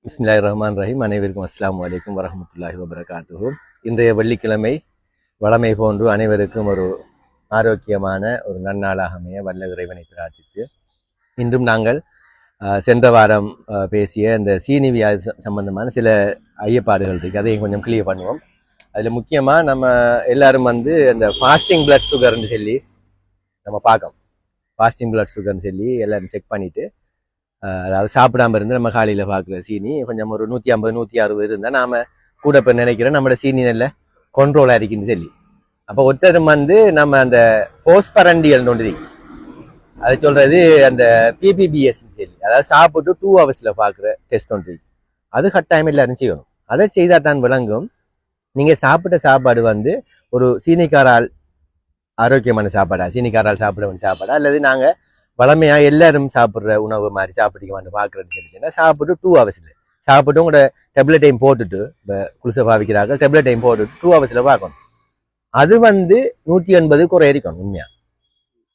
பிஸ்மில்லாஹிர்ரஹ்மானிர்ரஹீம். அனைவருக்கும் அஸ்ஸலாமு அலைக்கும் வரஹ்மத்துல்லாஹி வபரகாத்துஹு. இன்றைய வெள்ளிக்கிழமை வழமை போன்று அனைவருக்கும் ஒரு ஆரோக்கியமான ஒரு நன்னாளாக அமைய வல்ல இறைவனை பிரார்த்தித்து, இன்றும் நாங்கள் சென்ற வாரம் பேசிய இந்த சீனி வியாதி சம்பந்தமான சில ஐயப்பாடுகள் இருக்குது. அதையும் கொஞ்சம் கிளியர் பண்ணுவோம். அதில் முக்கியமாக நம்ம எல்லாரும் அந்த ஃபாஸ்டிங் பிளட் சுகர்னு சொல்லி நம்ம பார்க்கோம். ஃபாஸ்டிங் பிளட் சுகர்னு சொல்லி எல்லாரும் செக் பண்ணிவிட்டு, அதாவது சாப்பிடாம இருந்து நம்ம காலையில் பார்க்குற சீனி கொஞ்சம் ஒரு 150 160 இருந்தால் நாம் கூட இப்போ நினைக்கிறோம் நம்மளோட சீனி நல்ல கண்ட்ரோலாக இருக்குன்னு சொல்லி. அப்போ ஒருத்தர் நம்ம அந்த போஸ்பரண்டியல் ஒன்று அது சொல்கிறது அந்த பிபிபிஎஸ்ன்னு சொல்லி, அதாவது சாப்பிட்டு 2 hours பார்க்குற டெஸ்ட் ஒன்று அது கட்டாயம் எல்லாரும் செய்யணும். அதை செய்தால் தான் விளங்கும் நீங்கள் சாப்பிட்ட சாப்பாடு ஒரு சீனிக்காரால் ஆரோக்கியமான சாப்பாடா, சீனிக்காரால் சாப்பிட வேண்டிய சாப்பாடா, அல்லது நாங்கள் வளமையாக எல்லாரும் சாப்பிட்ற உணவு மாதிரி சாப்பிட்டுக்கலான்னு பார்க்குறேன்னு சொல்லிச்சுன்னா சாப்பிட்டு 2 hours சாப்பிட்டு உங்களோட டெப்லெட் டைம் போட்டுட்டு, இப்போ குளிசை பாவிக்கிறார்கள் டெப்லெட் டைம் போட்டுட்டு 2 hours பார்க்கணும். அது 180 குறையரிக்கணும் உண்மையாக.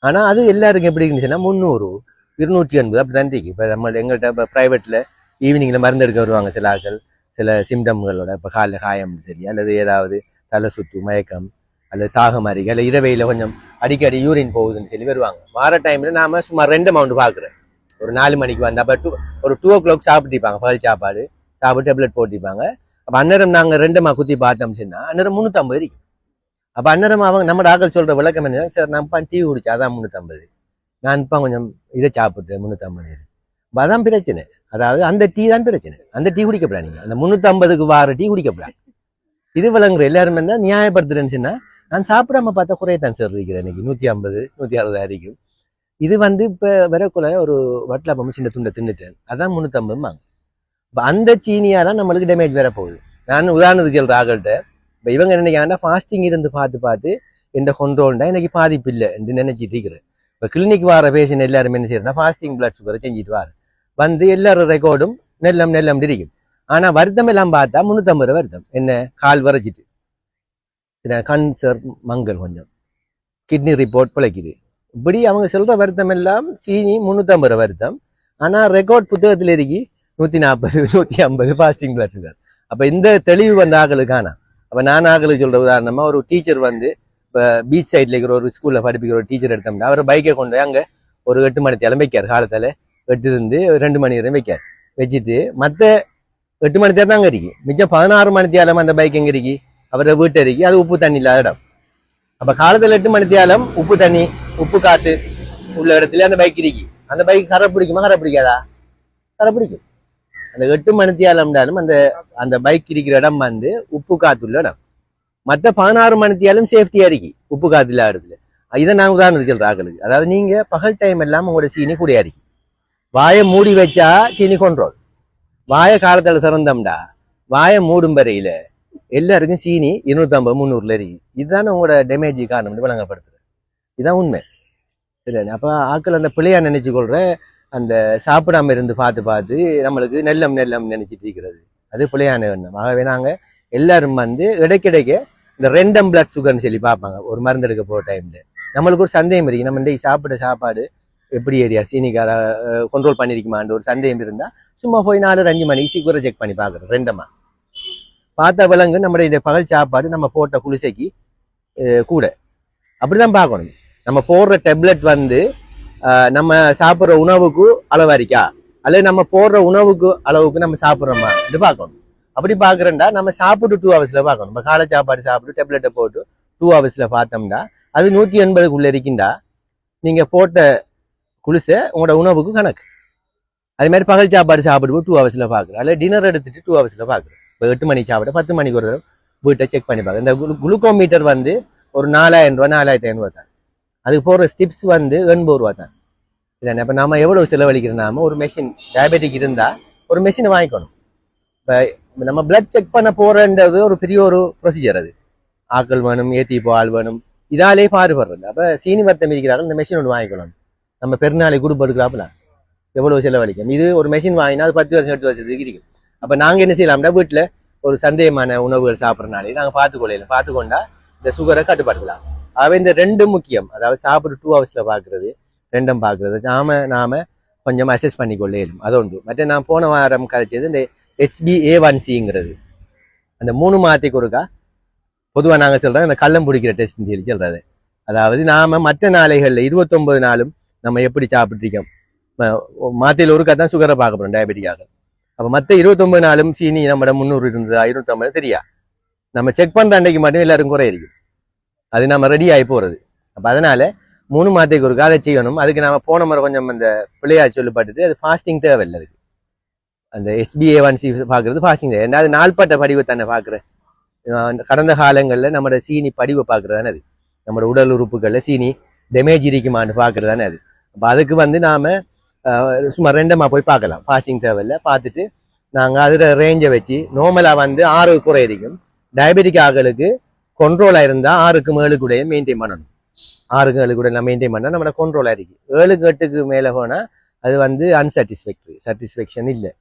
ஆனால் அது எல்லாருக்கும் எப்படி இருந்துச்சுன்னா 300 280 அப்படி தான் இருக்கு. இப்போ நம்ம எங்கள்கிட்ட இப்போ ப்ரைவேட்டில் ஈவினிங்கில் மருந்து எடுக்க வருவாங்க சில ஆட்கள், சில சிம்டம்களோட, இப்போ காலில் காயம் சரி, அல்லது ஏதாவது தலை சுத்து மயக்கம் அல்லது தாகம் அறிக்கை, அல்ல இரவையில் கொஞ்சம் அடிக்கடி யூரின் போகுதுன்னு சொல்லி வருவாங்க. வார டைமில் நாம் சுமார் 2 amount பார்க்குறேன். ஒரு 4 மணிக்கு அப்போ ஒரு 2 o'clock சாப்பிட்டுப்பாங்க, பகல் சாப்பாடு சாப்பிட்டு டெப்லெட் போட்டிருப்பாங்க. அப்போ அந்நேரம் நாங்கள் 2 குத்தி பார்த்தோம் சொன்னா அந்நேரம் 350 இருக்கு. அப்போ அந்நேரம் அவங்க நம்ம டாக்டர் சொல்கிற விளக்கம் என்ன, சார் நான் டீ குடிச்சா அதான் 350, நான் இப்போ கொஞ்சம் இதை சாப்பிட்டேன் 350. அப்போ அதான் பிரச்சனை. அதாவது அந்த டீ தான் பிரச்சனை. அந்த டீ குடிக்கப்படாது. நீங்கள் அந்த 350க்கு வார டீ குடிக்கப்படாது. இது விளங்குற எல்லாருமே தான் நியாயப்படுத்துறேன்னு சொன்னா, நான் சாப்பிடாம பார்த்தா குறையத்தான் சார் இருக்கிறேன். இன்னைக்கு 150 160 இருக்கும். இது இப்போ வரக்குள்ள ஒரு வட்டலாப்பம் சின்ன துண்டை தின்னுட்டேன், அதான் 350 இப்போ அந்த சீனியாலாம் நம்மளுக்கு டேமேஜ் வர போகுது. நான் உதாரணத்துக்கு சொல்கிற ஆகள்கிட்ட இப்போ இவங்க நினைக்காங்கன்னா ஃபாஸ்டிங் இருந்து பார்த்து எந்த கொண்டோண்டா எனக்கு பாதிப்பு இல்லை என்று நினைச்சிட்டு இருக்கிறேன். இப்போ கிளினிக் வர பேஷண்ட் எல்லாருமே என்ன செய்யறேன்னா ஃபாஸ்டிங் பிளட் சுகரை செஞ்சுட்டு வாரு எல்லாரும் ரெக்கார்டும் நெல்லம் இருக்கும். ஆனால் வருத்தம் எல்லாம் பார்த்தா 350 வருத்தம் என்ன கால் வரைச்சிட்டு கண் சார் மங்கள் கொஞ்சம் கிட்னி ரிப்போர்ட் பிழைக்குது. இப்படி அவங்க சொல்ற வருத்தம் எல்லாம் சீனி 350 வருத்தம். ஆனால் ரெக்கார்ட் புத்தகத்தில் இருக்கி 140 150 ஃபாஸ்டிங் பிளட் சுகர். அப்போ இந்த தெளிவு ஆக்களுக்கான. அப்போ நான் ஆக்களுக்கு சொல்ற உதாரணமாக ஒரு டீச்சர் இப்போ பீச் சைட்ல இருக்கிற ஒரு ஸ்கூலில் படிப்பிக்கிற ஒரு டீச்சர் எடுத்தோம்னா அவர் பைக்கை கொண்டு அங்கே ஒரு 8 மணி தேலம் வைக்கார். காலத்தில் 8 இருந்து 2 மணி வரையும் வைக்கார். வச்சுட்டு மற்ற 8 மணி தேரம் அங்கே இருக்கு, மிச்சம் 16 மணி தேலம் அந்த பைக் எங்கே இருக்கு, அவரை வீட்டை இருக்கு. அது உப்பு தண்ணி இல்லாத இடம். அப்ப காலத்துல 8 மணி தேலம் உப்பு தண்ணி உப்பு காத்து உள்ள இடத்துல அந்த பைக் இருக்கு. அந்த பைக் கரை பிடிக்குமா, கரை பிடிக்காதா? கரை பிடிக்கும். அந்த 8 மணி தேலம்னாலும் அந்த பைக் இருக்கிற இடம் உப்பு காத்து உள்ள இடம். மற்ற 16 மணி தேலம் சேஃப்டியா இருக்கு உப்பு காத்து இல்லாத இடத்துல. இதை நான் உதாரணம் சொல்ற ஆக்களுக்கு. அதாவது நீங்க பகல் டைம் எல்லாம் உங்களோட சீனி கூடையா இருக்கு. வாயை மூடி வச்சா சீனி கொண்டோம். வாயை காலத்துல திறந்தோம்டா வாயை மூடும் வரையில எல்லாருக்கும் சீனி 250 300 இருக்கு. இதுதானே உங்களோட டேமேஜ் காரணம் விளங்கப்படுத்துறது. இதுதான் உண்மை. சரி, அப்போ ஆக்கள் அந்த பிள்ளையா நினைச்சு கொள்ற அந்த சாப்பிடாம இருந்து பார்த்து நம்மளுக்கு நெல்லம் நினைச்சிட்டு இருக்கிறது, அது பிள்ளையான எண்ணம். ஆகவே நாங்கள் எல்லாரும் இடைக்கிடைக்க இந்த ரெண்டம் பிளட் சுகர்னு சொல்லி பார்ப்பாங்க ஒரு மருந்து எடுக்க போகிற டைம்ல. நம்மளுக்கு ஒரு சந்தேகம் இருக்கு, நம்ம இன்றைக்கு சாப்பிட்ட சாப்பாடு எப்படி ஏரியா சீனிக்கார கண்ட்ரோல் பண்ணிருக்குமான்னு ஒரு சந்தேகம் இருந்தால் சும்மா போய் 4 5 மணிக்கு சீக்கிரம் செக் பண்ணி பார்க்குறோம். ரெண்டமா பார்த்தா விலங்கு நம்மளுடைய இந்த பகல் சாப்பாடு நம்ம போட்ட குளிசைக்கு கூட அப்படிதான் பார்க்கணும். நம்ம போடுற டெப்லெட் நம்ம சாப்பிட்ற உணவுக்கு அளவாரிக்கா, அல்லது நம்ம போடுற உணவுக்கு அளவுக்கு நம்ம சாப்பிட்றோமா இது பார்க்கணும். அப்படி பார்க்குறேன்டா நம்ம சாப்பிட்டு 2 hours பார்க்கணும். நம்ம காலை சாப்பாடு சாப்பிட்டு டெப்லெட்டை போட்டு 2 hours பார்த்தோம்னா அது 180க்குள்ள இருக்கின்றா நீங்கள் போட்ட குளிசை உங்களோட உணவுக்கு கணக்கு. அதே மாதிரி பகல் சாப்பாடு சாப்பிட்டு 2 hours பார்க்குறேன், அல்லது டின்னர் எடுத்துட்டு 2 hours பார்க்குறேன். இப்போ 8 மணிக்கு சாப்பிட 10 மணிக்கு ஒரு வீட்டை செக் பண்ணி பார்க்குறேன். இந்த குளுக்கோமீட்டர் ஒரு 4000 ரூபா 4500 தான். அதுக்கு போகிற ஸ்டிப்ஸ் 80 ரூபா தான். இல்லை இப்போ நம்ம எவ்வளோ செலவழிக்கிறோம், ஒரு மெஷின் டயபெட்டிக் இருந்தால் ஒரு மெஷினை வாங்கிக்கணும். இப்போ நம்ம பிளட் செக் பண்ண போகிறன்றது ஒரு பெரிய ஒரு ப்ரொசீஜர். அது ஆக்கள் வேணும், ஏற்றிப்போ ஆள் வேணும், இதாலே பாடுபடுறது. அப்போ சீனி வர்த்தம் இருக்கிறார்கள் இந்த மெஷின் ஒன்று வாங்கிக்கணும். நம்ம பெருநாளைக்கு குரூப் எடுக்கிறாப்புல எவ்வளோ செலவழிக்கும். இது ஒரு மெஷின் வாங்கினா அது 10 வருஷம் 8 வருஷத்துக்கு இருக்கும். அப்போ நாங்கள் என்ன செய்யலாம்னா வீட்டில் ஒரு சந்தேகமான உணவுகள் சாப்பிட்றனாலே நாங்கள் பார்த்துக்கொண்டா இந்த சுகரை கட்டுப்படுத்தலாம். ஆகவே இந்த 2 முக்கியம். அதாவது சாப்பிட்டு 2 hours பார்க்குறது, 2 பார்க்குறது நாம கொஞ்சம் அசஸ் பண்ணிக்கொள்ள இயலும். அது ஒன்று. மற்ற நான் போன வாரம் கழிச்சது இந்த HbA1cங்கிறது. அந்த 3 மாதத்துக்கு ஒருக்கா பொதுவாக நாங்கள் சொல்கிறோம் அந்த கள்ளம் பிடிக்கிற டெஸ்ட்னு சொல்லி சொல்கிறது. அதாவது நாம் மற்ற நாளைகளில் 29 நாளும் நம்ம எப்படி சாப்பிட்ருக்கோம், மாத்தையில் ஒருக்கா தான் சுகரை பார்க்க போகிறோம் டயபெட்டிக்காக. அப்போ மற்ற 29 நாளும் சீனி நம்மட 300 இருந்ததா 250 தெரியா, நம்ம செக் பண்ணுற அன்றைக்கு மட்டும் எல்லாரும் குறை இருக்கும், அது நம்ம ரெடி ஆகி போகிறது. அப்போ அதனால் 3 மாதத்துக்கு ஒருக்கா அதை செய்யணும். அதுக்கு நம்ம போன முறை கொஞ்சம் அந்த பிள்ளையா சொல்லப்பட்டது, அது ஃபாஸ்டிங் தேவையில்லை. அதுக்கு அந்த HbA1c பார்க்குறது ஃபாஸ்டிங் தேவை. ஏன்னா அது நாள்பட்ட படிவை தானே பார்க்குறேன். கடந்த காலங்களில் நம்மளோட சீனி படிவை பார்க்குறது தானே அது, நம்மளோட உடல் உறுப்புகளில் சீனி டேமேஜ் இருக்குமான்னு பார்க்குறது தானே அது. அப்போ அதுக்கு வந்து நாம் சுமார் 2 போய் பார்க்கலாம், ஃபாஸ்டிங் தேவையில்லை. பார்த்துட்டு நாங்கள் அதில் ரேஞ்சை வச்சு நார்மலாக வந்து 6 குறை இருக்கும். டயபெட்டிக் ஆகளுக்கு கண்ட்ரோலாக இருந்தால் 6க்கு 7 கூட மெயின்டைன் பண்ணணும். 6க்கு 7 கூட நான் மெயின்டைன் பண்ணால் நம்மளோட கண்ட்ரோலாக இருக்குது. 7க்கு 8க்கு மேலே போனால் அது வந்து அன்சாட்டிஸ்ஃபேக்டரி, சாட்டிஸ்ஃபேக்ஷன் இல்லை.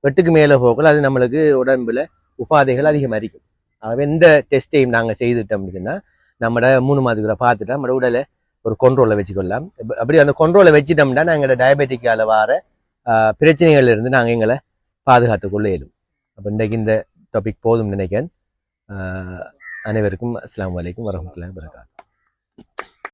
8க்கு மேலே போகல அது நம்மளுக்கு உடம்புல உபாதைகள் அதிகமாக இருக்கும். ஆகவே எந்த டெஸ்ட்டையும் நாங்கள் செய்துட்டோம் அப்படின்னா நம்மளோட 3 மாதத்துக்குள்ள பார்த்துட்டா நம்ம உடலை ஒரு கண்ட்ரோலில் வச்சுக்கொள்ளலாம். அப்படி அந்த கண்ட்ரோலை வச்சுட்டோம்னா நாங்கள் டயபெட்டிக்கால வர பிரச்சனைகள்ல இருந்து நாங்கள் எங்களை பாதுகாத்து கொள்ள இயலும். அப்போ இன்றைக்கு இந்த டாபிக் போதும் நினைக்கிறேன். அனைவருக்கும் அஸ்ஸலாமு அலைக்கும் வரஹ்மத்துல்லாஹி வபரகாத்துஹு.